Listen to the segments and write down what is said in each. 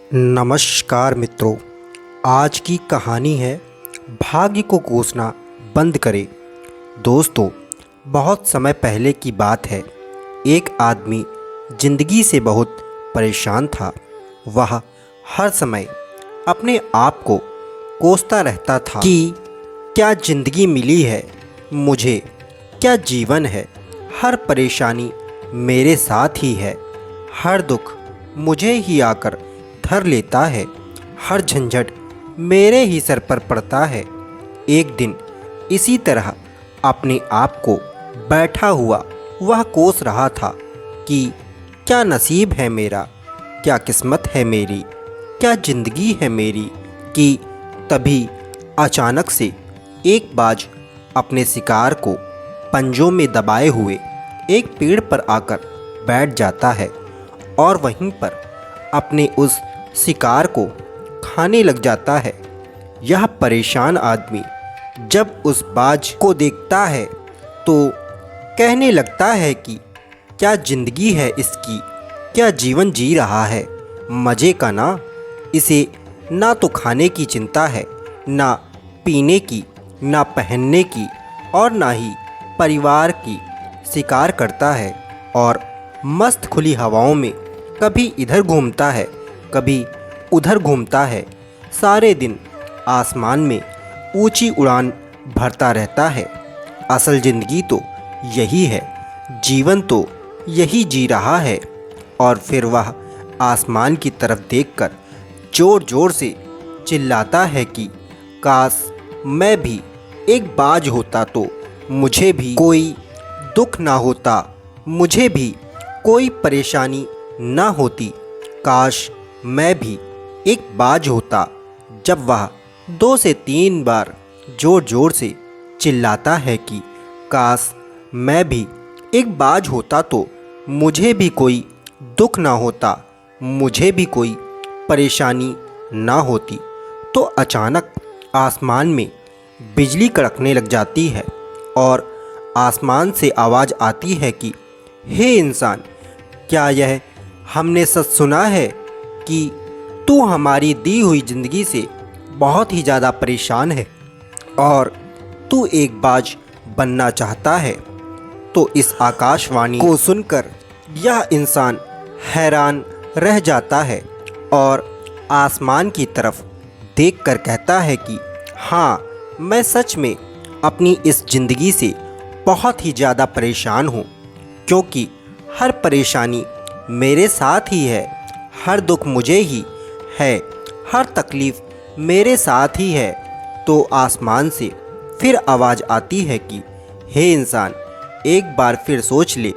नमस्कार मित्रों। आज की कहानी है भाग्य को कोसना बंद करें। दोस्तों, बहुत समय पहले की बात है। एक आदमी ज़िंदगी से बहुत परेशान था। वह हर समय अपने आप को कोसता रहता था कि क्या ज़िंदगी मिली है मुझे, क्या जीवन है। हर परेशानी मेरे साथ ही है, हर दुख मुझे ही आकर धर लेता है, हर झंझट मेरे ही सर पर पड़ता है। एक दिन इसी तरह अपने आप को बैठा हुआ वह कोस रहा था कि क्या नसीब है मेरा, क्या किस्मत है मेरी, क्या ज़िंदगी है मेरी। कि तभी अचानक से एक बाज अपने शिकार को पंजों में दबाए हुए एक पेड़ पर आकर बैठ जाता है और वहीं पर अपने उस शिकार को खाने लग जाता है। यह परेशान आदमी जब उस बाज को देखता है तो कहने लगता है कि क्या ज़िंदगी है इसकी, क्या जीवन जी रहा है, मज़े का ना। इसे ना तो खाने की चिंता है, ना पीने की, ना पहनने की और ना ही परिवार की। शिकार करता है और मस्त खुली हवाओं में कभी इधर घूमता है, कभी उधर घूमता है। सारे दिन आसमान में ऊंची उड़ान भरता रहता है। असल ज़िंदगी तो यही है, जीवन तो यही जी रहा है। और फिर वह आसमान की तरफ देखकर ज़ोर ज़ोर से चिल्लाता है कि काश मैं भी एक बाज होता तो मुझे भी कोई दुख ना होता, मुझे भी कोई परेशानी ना होती। काश मैं भी एक बाज होता। जब वह 2 से 3 बार ज़ोर ज़ोर से चिल्लाता है कि काश मैं भी एक बाज होता तो मुझे भी कोई दुख ना होता, मुझे भी कोई परेशानी ना होती, तो अचानक आसमान में बिजली कड़कने लग जाती है और आसमान से आवाज़ आती है कि हे इंसान, क्या यह हमने सच सुना है कि तू हमारी दी हुई ज़िंदगी से बहुत ही ज़्यादा परेशान है और तू एक बाज बनना चाहता है। तो इस आकाशवाणी को सुनकर यह इंसान हैरान रह जाता है और आसमान की तरफ देखकर कहता है कि हाँ, मैं सच में अपनी इस ज़िंदगी से बहुत ही ज़्यादा परेशान हूँ, क्योंकि हर परेशानी मेरे साथ ही है, हर दुख मुझे ही है, हर तकलीफ़ मेरे साथ ही है। तो आसमान से फिर आवाज़ आती है कि हे इंसान, एक बार फिर सोच ले,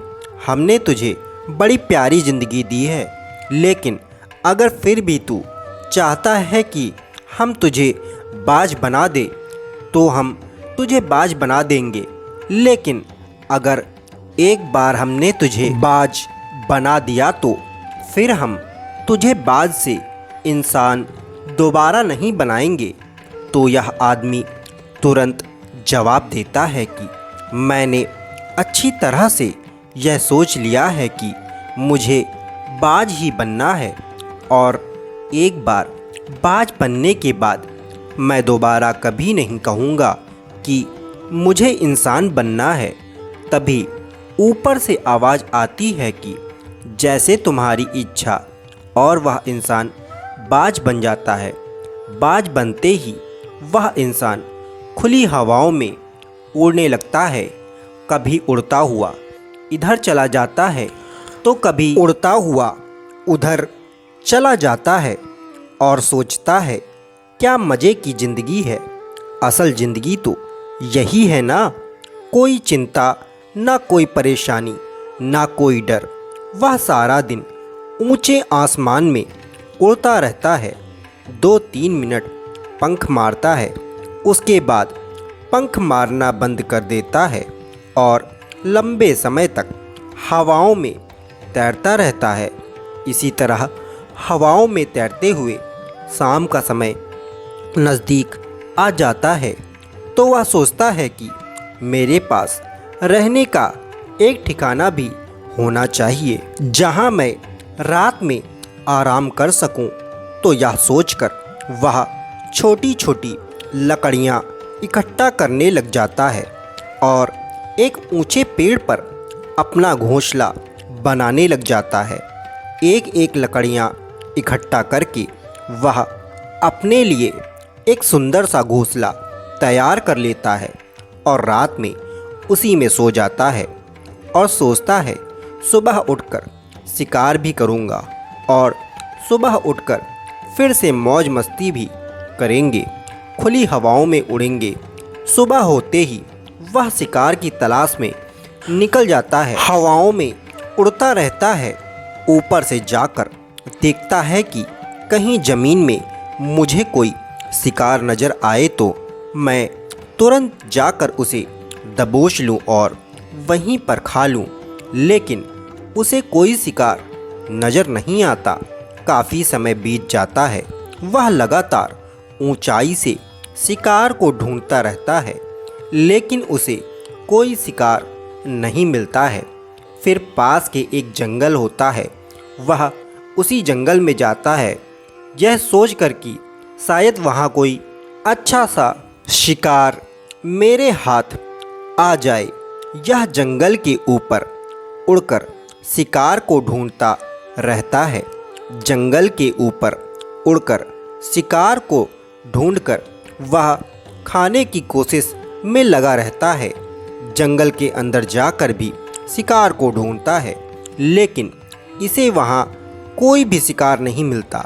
हमने तुझे बड़ी प्यारी ज़िंदगी दी है, लेकिन अगर फिर भी तू चाहता है कि हम तुझे बाज बना दे तो हम तुझे बाज बना देंगे। लेकिन अगर एक बार हमने तुझे बाज बना दिया तो फिर हम तुझे बाज से इंसान दोबारा नहीं बनाएंगे। तो यह आदमी तुरंत जवाब देता है कि मैंने अच्छी तरह से यह सोच लिया है कि मुझे बाज ही बनना है और एक बार बाज बनने के बाद मैं दोबारा कभी नहीं कहूँगा कि मुझे इंसान बनना है। तभी ऊपर से आवाज़ आती है कि जैसे तुम्हारी इच्छा, और वह इंसान बाज बन जाता है। बाज बनते ही वह इंसान खुली हवाओं में उड़ने लगता है। कभी उड़ता हुआ इधर चला जाता है तो कभी उड़ता हुआ उधर चला जाता है और सोचता है क्या मज़े की ज़िंदगी है। असल ज़िंदगी तो यही है ना, कोई चिंता ना कोई परेशानी, ना कोई डर। वह सारा दिन ऊंचे आसमान में उड़ता रहता है। 2-3 मिनट पंख मारता है, उसके बाद पंख मारना बंद कर देता है और लंबे समय तक हवाओं में तैरता रहता है। इसी तरह हवाओं में तैरते हुए शाम का समय नज़दीक आ जाता है तो वह सोचता है कि मेरे पास रहने का एक ठिकाना भी होना चाहिए जहां मैं रात में आराम कर सकूं। तो यह सोचकर वह छोटी छोटी लकड़ियाँ इकट्ठा करने लग जाता है और एक ऊंचे पेड़ पर अपना घोंसला बनाने लग जाता है। एक एक लकड़ियाँ इकट्ठा करके वह अपने लिए एक सुंदर सा घोंसला तैयार कर लेता है और रात में उसी में सो जाता है और सोचता है सुबह उठकर शिकार भी करूँगा और सुबह उठकर फिर से मौज मस्ती भी करेंगे, खुली हवाओं में उड़ेंगे। सुबह होते ही वह शिकार की तलाश में निकल जाता है, हवाओं में उड़ता रहता है। ऊपर से जाकर देखता है कि कहीं ज़मीन में मुझे कोई शिकार नज़र आए तो मैं तुरंत जाकर उसे दबोच लूं और वहीं पर खा लूं। लेकिन उसे कोई शिकार नज़र नहीं आता। काफ़ी समय बीत जाता है। वह लगातार ऊंचाई से शिकार को ढूंढता रहता है, लेकिन उसे कोई शिकार नहीं मिलता है। फिर पास के एक जंगल होता है, वह उसी जंगल में जाता है, यह सोचकर कि शायद वहाँ कोई अच्छा सा शिकार मेरे हाथ आ जाए। यह जंगल के ऊपर उड़कर शिकार को ढूंढता रहता है। जंगल के ऊपर उड़कर शिकार को ढूंढकर वह खाने की कोशिश में लगा रहता है। जंगल के अंदर जाकर भी शिकार को ढूंढता है, लेकिन इसे वहाँ कोई भी शिकार नहीं मिलता।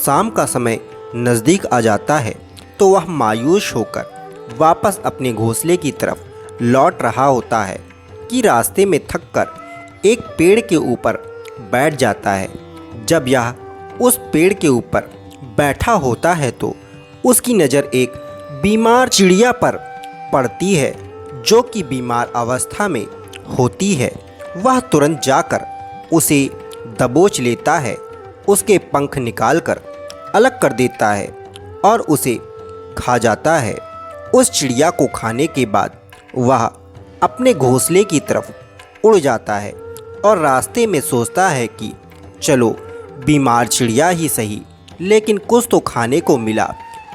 शाम का समय नज़दीक आ जाता है तो वह मायूस होकर वापस अपने घोंसले की तरफ लौट रहा होता है कि रास्ते में थककर एक पेड़ के ऊपर बैठ जाता है। जब यह उस पेड़ के ऊपर बैठा होता है तो उसकी नज़र एक बीमार चिड़िया पर पड़ती है, जो कि बीमार अवस्था में होती है। वह तुरंत जाकर उसे दबोच लेता है, उसके पंख निकालकर अलग कर देता है और उसे खा जाता है। उस चिड़िया को खाने के बाद वह अपने घोंसले की तरफ उड़ जाता है और रास्ते में सोचता है कि चलो बीमार चिड़िया ही सही, लेकिन कुछ तो खाने को मिला।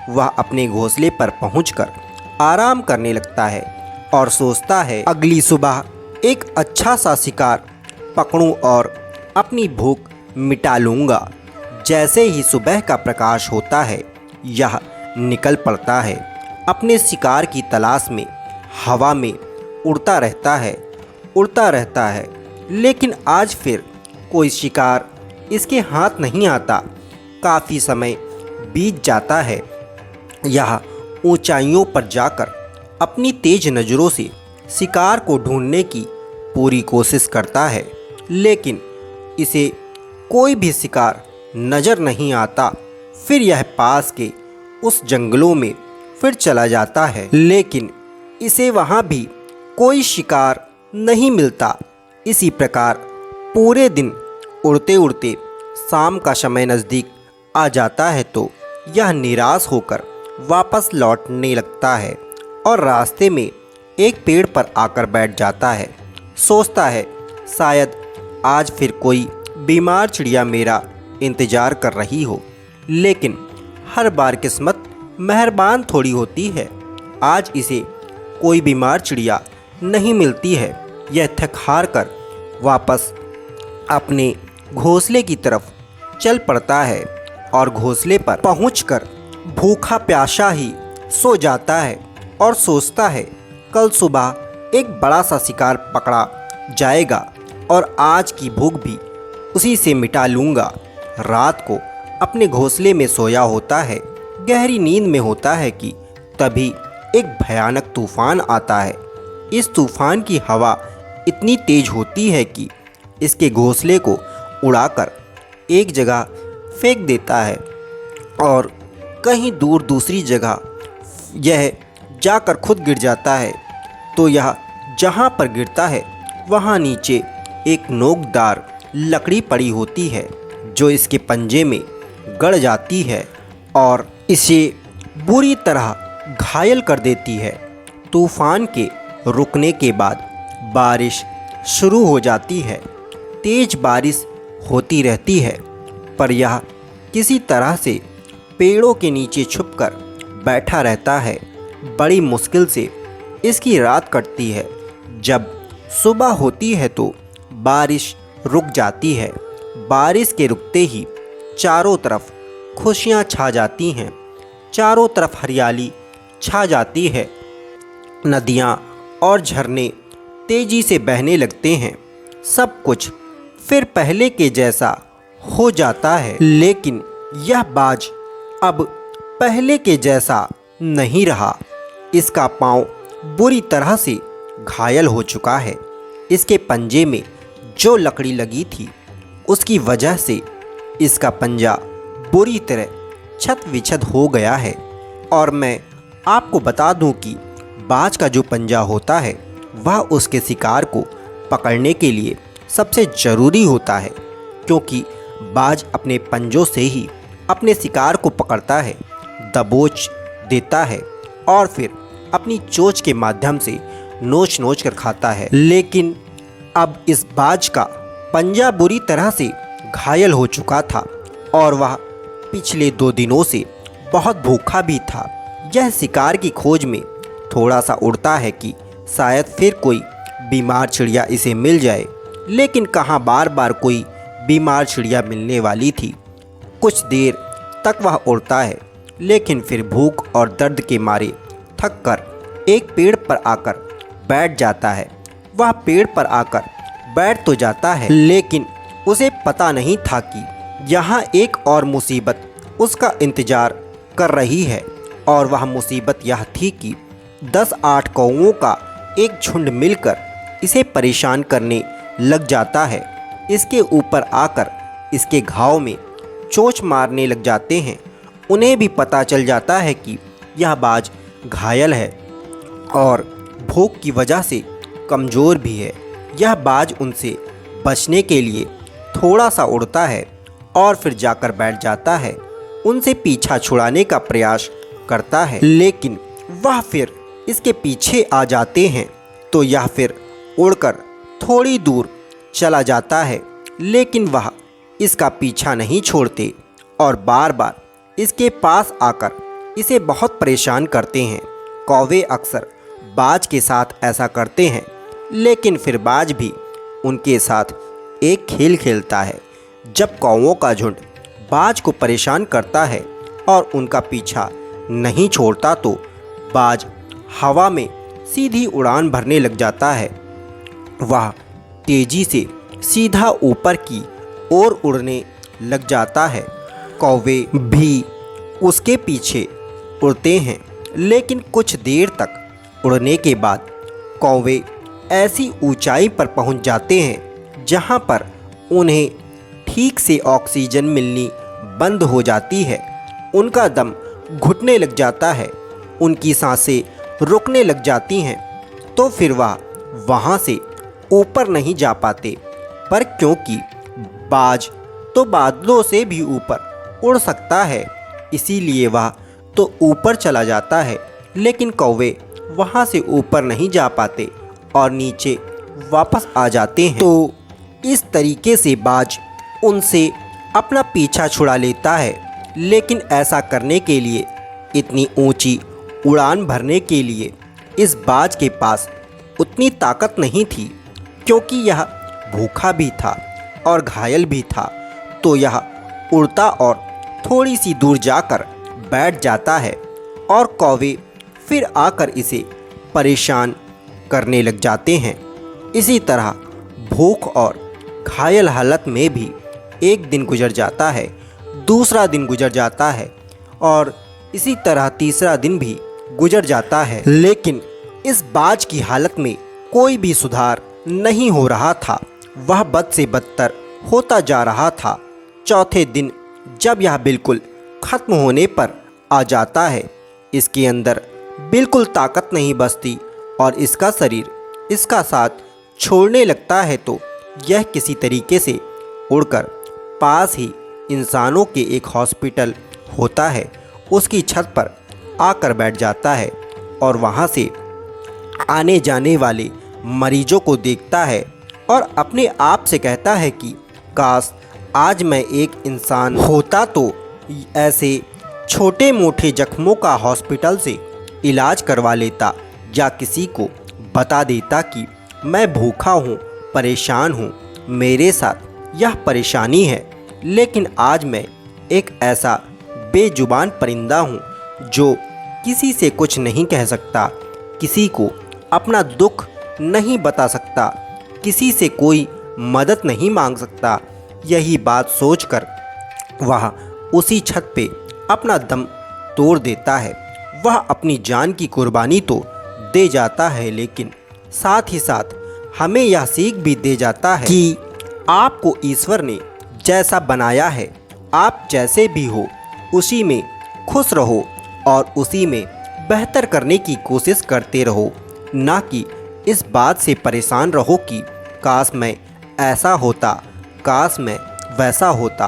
वह अपने घोंसले पर पहुंचकर आराम करने लगता है और सोचता है अगली सुबह एक अच्छा सा शिकार पकड़ूं और अपनी भूख मिटा लूँगा। जैसे ही सुबह का प्रकाश होता है, यह निकल पड़ता है अपने शिकार की तलाश में। हवा में उड़ता रहता है, लेकिन आज फिर कोई शिकार इसके हाथ नहीं आता। काफ़ी समय बीत जाता है। यह ऊंचाइयों पर जाकर अपनी तेज नज़रों से शिकार को ढूंढने की पूरी कोशिश करता है, लेकिन इसे कोई भी शिकार नज़र नहीं आता। फिर यह पास के उस जंगलों में फिर चला जाता है, लेकिन इसे वहाँ भी कोई शिकार नहीं मिलता। इसी प्रकार पूरे दिन उड़ते उड़ते शाम का समय नज़दीक आ जाता है तो यह निराश होकर वापस लौटने लगता है और रास्ते में एक पेड़ पर आकर बैठ जाता है। सोचता है शायद आज फिर कोई बीमार चिड़िया मेरा इंतज़ार कर रही हो, लेकिन हर बार किस्मत मेहरबान थोड़ी होती है। आज इसे कोई बीमार चिड़िया नहीं मिलती है। यह थक हार कर वापस अपने घोंसले की तरफ चल पड़ता है और घोंसले पर पहुंचकर भूखा प्यासा ही सो जाता है और सोचता है कल सुबह एक बड़ा सा शिकार पकड़ा जाएगा और आज की भूख भी उसी से मिटा लूँगा। रात को अपने घोंसले में सोया होता है, गहरी नींद में होता है कि तभी एक भयानक तूफान आता है। इस तूफान की हवा इतनी तेज होती है कि इसके घोंसले को उड़ाकर एक जगह फेंक देता है और कहीं दूर दूसरी जगह यह जाकर खुद गिर जाता है। तो यह जहाँ पर गिरता है वहाँ नीचे एक नोकदार लकड़ी पड़ी होती है, जो इसके पंजे में गड़ जाती है और इसे बुरी तरह घायल कर देती है। तूफान के रुकने के बाद बारिश शुरू हो जाती है। तेज बारिश होती रहती है, पर यह किसी तरह से पेड़ों के नीचे छुपकर बैठा रहता है। बड़ी मुश्किल से इसकी रात कटती है। जब सुबह होती है तो बारिश रुक जाती है। बारिश के रुकते ही चारों तरफ खुशियाँ छा जाती हैं। चारों तरफ हरियाली छा जाती है। नदियाँ और झरने तेजी से बहने लगते हैं। सब कुछ फिर पहले के जैसा हो जाता है। लेकिन यह बाज अब पहले के जैसा नहीं रहा। इसका पाँव बुरी तरह से घायल हो चुका है। इसके पंजे में जो लकड़ी लगी थी उसकी वजह से इसका पंजा बुरी तरह छत विछत हो गया है। और मैं आपको बता दूं कि बाज का जो पंजा होता है वह उसके शिकार को पकड़ने के लिए सबसे ज़रूरी होता है, क्योंकि बाज अपने पंजों से ही अपने शिकार को पकड़ता है, दबोच देता है और फिर अपनी चोंच के माध्यम से नोच नोच कर खाता है। लेकिन अब इस बाज का पंजा बुरी तरह से घायल हो चुका था और वह पिछले 2 दिनों से बहुत भूखा भी था। यह शिकार की खोज में थोड़ा सा उड़ता है कि शायद फिर कोई बीमार चिड़िया इसे मिल जाए, लेकिन कहाँ बार बार कोई बीमार चिड़िया मिलने वाली थी। कुछ देर तक वह उड़ता है, लेकिन फिर भूख और दर्द के मारे थक कर एक पेड़ पर आकर बैठ जाता है। वह पेड़ पर आकर बैठ तो जाता है, लेकिन उसे पता नहीं था कि यहाँ एक और मुसीबत उसका इंतज़ार कर रही है। और वह मुसीबत यह थी कि 10-8 कौओं का एक झुंड मिलकर इसे परेशान करने लग जाता है। इसके ऊपर आकर इसके घाव में चोंच मारने लग जाते हैं। उन्हें भी पता चल जाता है कि यह बाज घायल है और भूख की वजह से कमज़ोर भी है। यह बाज उनसे बचने के लिए थोड़ा सा उड़ता है और फिर जाकर बैठ जाता है। उनसे पीछा छुड़ाने का प्रयास करता है, लेकिन वह फिर इसके पीछे आ जाते हैं। तो यह फिर उड़कर थोड़ी दूर चला जाता है, लेकिन वह इसका पीछा नहीं छोड़ते और बार बार इसके पास आकर इसे बहुत परेशान करते हैं। कौवे अक्सर बाज के साथ ऐसा करते हैं, लेकिन फिर बाज भी उनके साथ एक खेल खेलता है। जब कौवों का झुंड बाज को परेशान करता है और उनका पीछा नहीं छोड़ता तो बाज हवा में सीधी उड़ान भरने लग जाता है। वह तेजी से सीधा ऊपर की ओर उड़ने लग जाता है। कौवे भी उसके पीछे उड़ते हैं, लेकिन कुछ देर तक उड़ने के बाद कौवे ऐसी ऊंचाई पर पहुंच जाते हैं जहां पर उन्हें ठीक से ऑक्सीजन मिलनी बंद हो जाती है। उनका दम घुटने लग जाता है, उनकी सांसें रुकने लग जाती हैं। तो फिर वह वहाँ से ऊपर नहीं जा पाते, पर क्योंकि बाज तो बादलों से भी ऊपर उड़ सकता है, इसीलिए वह तो ऊपर चला जाता है। लेकिन कौवे वहाँ से ऊपर नहीं जा पाते और नीचे वापस आ जाते हैं। तो इस तरीके से बाज उनसे अपना पीछा छुड़ा लेता है, लेकिन ऐसा करने के लिए, इतनी ऊंची उड़ान भरने के लिए इस बाज के पास उतनी ताकत नहीं थी, क्योंकि यह भूखा भी था और घायल भी था। तो यह उड़ता और थोड़ी सी दूर जाकर बैठ जाता है और कौवे फिर आकर इसे परेशान करने लग जाते हैं। इसी तरह भूख और घायल हालत में भी एक दिन गुजर जाता है, दूसरा दिन गुजर जाता है और इसी तरह तीसरा दिन भी गुजर जाता है। लेकिन इस बाज की हालत में कोई भी सुधार नहीं हो रहा था। वह बद से बदतर होता जा रहा था। चौथे दिन जब यह बिल्कुल ख़त्म होने पर आ जाता है, इसके अंदर बिल्कुल ताकत नहीं बचती और इसका शरीर इसका साथ छोड़ने लगता है, तो यह किसी तरीके से उड़कर पास ही इंसानों के एक हॉस्पिटल होता है उसकी छत पर आकर बैठ जाता है और वहाँ से आने जाने वाले मरीजों को देखता है और अपने आप से कहता है कि काश आज मैं एक इंसान होता तो ऐसे छोटे मोटे जख्मों का हॉस्पिटल से इलाज करवा लेता या किसी को बता देता कि मैं भूखा हूँ, परेशान हूँ, मेरे साथ यह परेशानी है। लेकिन आज मैं एक ऐसा बेजुबान परिंदा हूँ जो किसी से कुछ नहीं कह सकता, किसी को अपना दुख नहीं बता सकता, किसी से कोई मदद नहीं मांग सकता। यही बात सोचकर वह उसी छत पे अपना दम तोड़ देता है। वह अपनी जान की कुर्बानी तो दे जाता है, लेकिन साथ ही साथ हमें यह सीख भी दे जाता है कि आपको ईश्वर ने जैसा बनाया है, आप जैसे भी हो उसी में खुश रहो और उसी में बेहतर करने की कोशिश करते रहो, ना कि इस बात से परेशान रहो कि काश मैं ऐसा होता, काश मैं वैसा होता,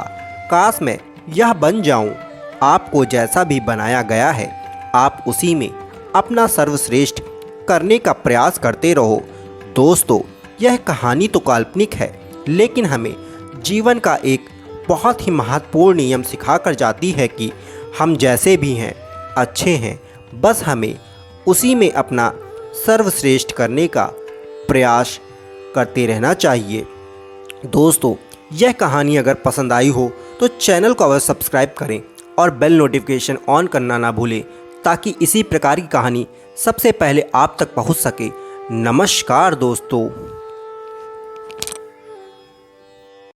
काश मैं यह बन जाऊं। आपको जैसा भी बनाया गया है आप उसी में अपना सर्वश्रेष्ठ करने का प्रयास करते रहो। दोस्तों, यह कहानी तो काल्पनिक है, लेकिन हमें जीवन का एक बहुत ही महत्वपूर्ण नियम सिखाकर जाती है कि हम जैसे भी हैं अच्छे हैं, बस हमें उसी में अपना सर्वश्रेष्ठ करने का प्रयास करते रहना चाहिए। दोस्तों, यह कहानी अगर पसंद आई हो तो चैनल को अवश्य सब्सक्राइब करें और बेल नोटिफिकेशन ऑन करना ना भूलें, ताकि इसी प्रकार की कहानी सबसे पहले आप तक पहुंच सके। नमस्कार दोस्तों।